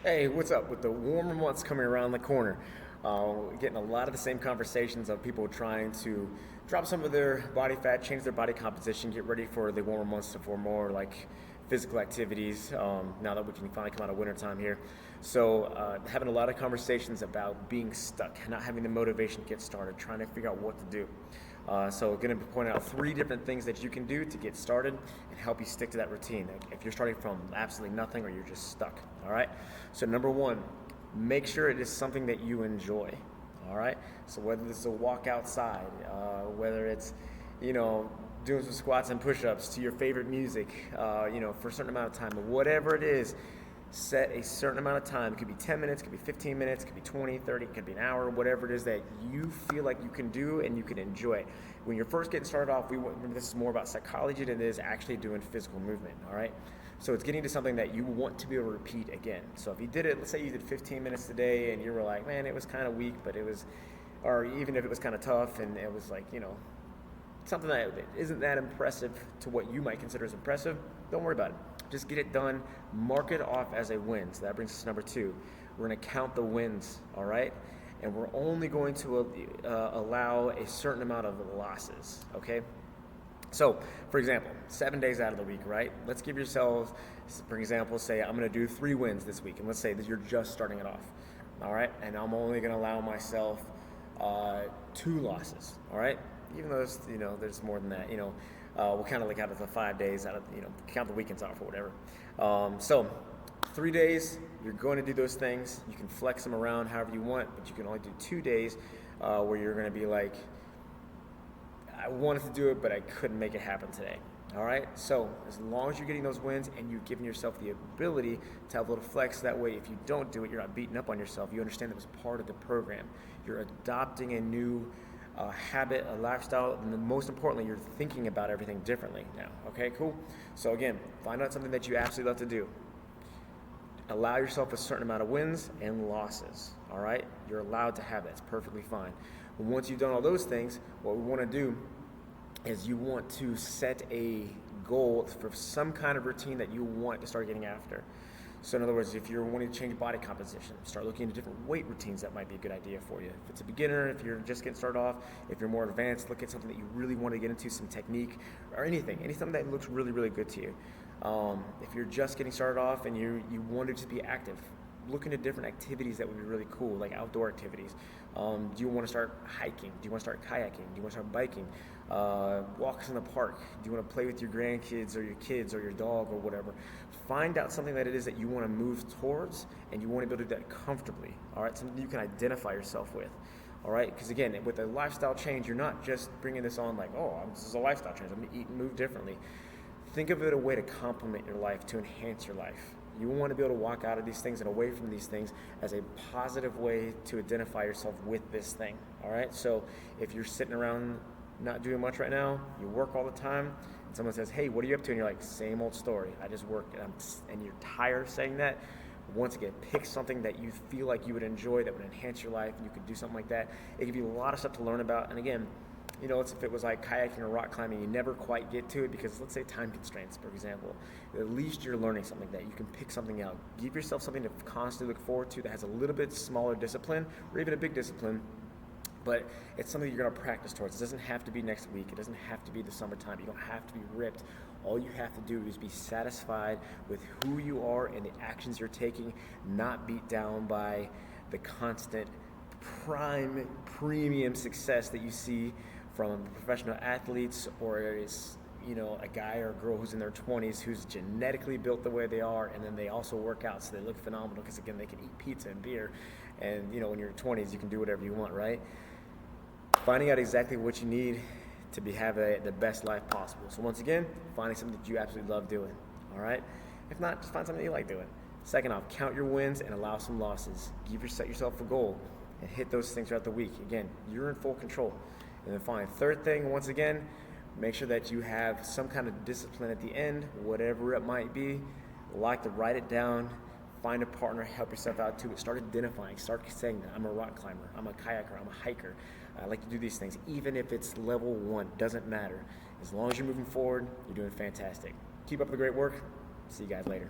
Hey, what's up? With the warmer months coming around the corner, getting a lot of the same conversations of people trying to drop some of their body fat, change their body composition, get ready for the warmer months for more like physical activities. Now that we can finally come out of wintertime here, so having a lot of conversations about being stuck, not having the motivation to get started, trying to figure out what to do. So going to be pointing out three different things that you can do to get started and help you stick to that routine. Like if you're starting from absolutely nothing or you're just stuck, all right? So number one, make sure it is something that you enjoy, all right? So whether it's a walk outside, whether it's, you know, doing some squats and push-ups to your favorite music, for a certain amount of time, or whatever it is, set a certain amount of time. It could be 10 minutes, it could be 15 minutes, it could be 20, 30, it could be an hour, whatever it is that you feel like you can do and you can enjoy it. When you're first getting started off, remember this is more about psychology than it is actually doing physical movement, all right? So it's getting to something that you want to be able to repeat again. So if you did it, let's say you did 15 minutes a day and you were like, man, it was kind of weak, but it was, or even if it was kind of tough and it was like, something that isn't that impressive to what you might consider as impressive, don't worry about it. Just get it done, mark it off as a win. So that brings us to number two. We're going to count the wins, all right? And we're only going to allow a certain amount of losses, okay? So, for example, 7 days out of the week, right? Let's give yourselves, for example, say I'm going to do 3 wins this week, and let's say that you're just starting it off, all right? And I'm only going to allow myself 2 losses, all right? Even though there's more than that, we'll kind of like out of the 5 days, out of count the weekends off or whatever. So 3 days, you're going to do those things. You can flex them around however you want, but you can only do 2 days where you're going to be like, I wanted to do it, but I couldn't make it happen today. All right. So as long as you're getting those wins and you're giving yourself the ability to have a little flex, that way, if you don't do it, you're not beating up on yourself. You understand that was part of the program. You're adopting a new habit, a lifestyle, and then most importantly, you're thinking about everything differently now. Okay, cool. So again, find out something that you absolutely love to do. Allow yourself a certain amount of wins and losses. All right, you're allowed to have that. It's perfectly fine. And once you've done all those things, what we want to do is you want to set a goal for some kind of routine that you want to start getting after. So in other words, if you're wanting to change body composition, start looking into different weight routines. That might be a good idea for you. If it's a beginner, if you're just getting started off, if you're more advanced, look at something that you really want to get into, some technique or anything that looks really, really good to you. If you're just getting started off and you want to just be active, look into different activities that would be really cool, like outdoor activities. Do you want to start hiking? Do you want to start kayaking? Do you want to start biking? Walks in the park? Do you want to play with your grandkids or your kids or your dog or whatever? Find out something that it is that you want to move towards and you want to be able to do that comfortably, all right? Something you can identify yourself with, all right? Because again, with a lifestyle change, you're not just bringing this on like, oh, this is a lifestyle change. I'm going to eat and move differently. Think of it a way to complement your life, to enhance your life. You want to be able to walk out of these things and away from these things as a positive way to identify yourself with this thing, all right? So if you're sitting around not doing much right now, you work all the time, and someone says, hey, what are you up to? And you're like, same old story. I just work, and you're tired of saying that. Once again, pick something that you feel like you would enjoy, that would enhance your life, and you could do something like that. It gives you a lot of stuff to learn about, and again, if it was like kayaking or rock climbing, you never quite get to it because, let's say, time constraints, for example. At least you're learning something that you can pick something out. Give yourself something to constantly look forward to that has a little bit smaller discipline or even a big discipline, but it's something you're going to practice towards. It doesn't have to be next week. It doesn't have to be the summertime. You don't have to be ripped. All you have to do is be satisfied with who you are and the actions you're taking, not beat down by the constant premium success that you see from professional athletes, or is a guy or a girl who's in their 20s who's genetically built the way they are, and then they also work out so they look phenomenal because again they can eat pizza and beer, and when you're 20s you can do whatever you want, right? Finding out exactly what you need to have the best life possible. So once again, finding something that you absolutely love doing, all right? If not, just find something you like doing. Second off, count your wins and allow some losses. Set yourself a goal and hit those things throughout the week. Again, you're in full control. And then finally, third thing, once again, make sure that you have some kind of discipline at the end, whatever it might be. Like to write it down, find a partner, help yourself out to it. Start identifying, start saying that I'm a rock climber, I'm a kayaker, I'm a hiker. I like to do these things. Even if it's level 1, doesn't matter. As long as you're moving forward, you're doing fantastic. Keep up the great work. See you guys later.